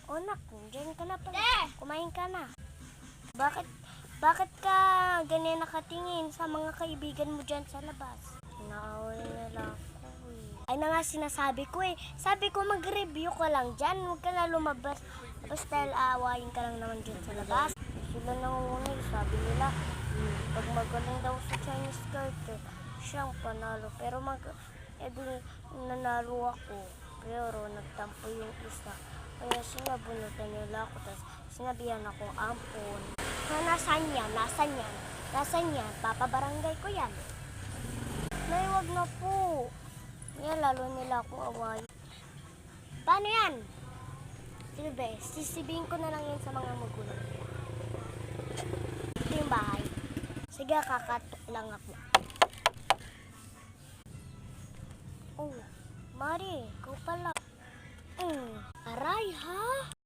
O nak, dyan ka na pala. Kumain ka na. Bakit ka ganyan nakatingin sa mga kaibigan mo dyan sa labas? Inaaway nila ako eh. Ay na nga sinasabi ko eh. Sabi ko mag-review ka lang dyan. Huwag ka na lumabas. Tapos dahil aawayin ka lang naman dyan sa labas. Sila nangungunig. Sabi nila, pag magaling daw sa Chinese garter, siyang panalo. Pero nanalo ako. Pero nagtampo yung isa. Kaya sinabunutan nila ako. Tapos sinabihan ako ampon. Nasaan yan? Nasaan yan? Papabarangay ko yan. Nay, wag na po. Yan, lalo nila akong away. Paano yan? Silbe, sisibihin ko na lang yan sa mga magulang. Ito yung bahay. Sige, kakatok lang ako. Oh, Mari, ikaw pala. Aray, ha?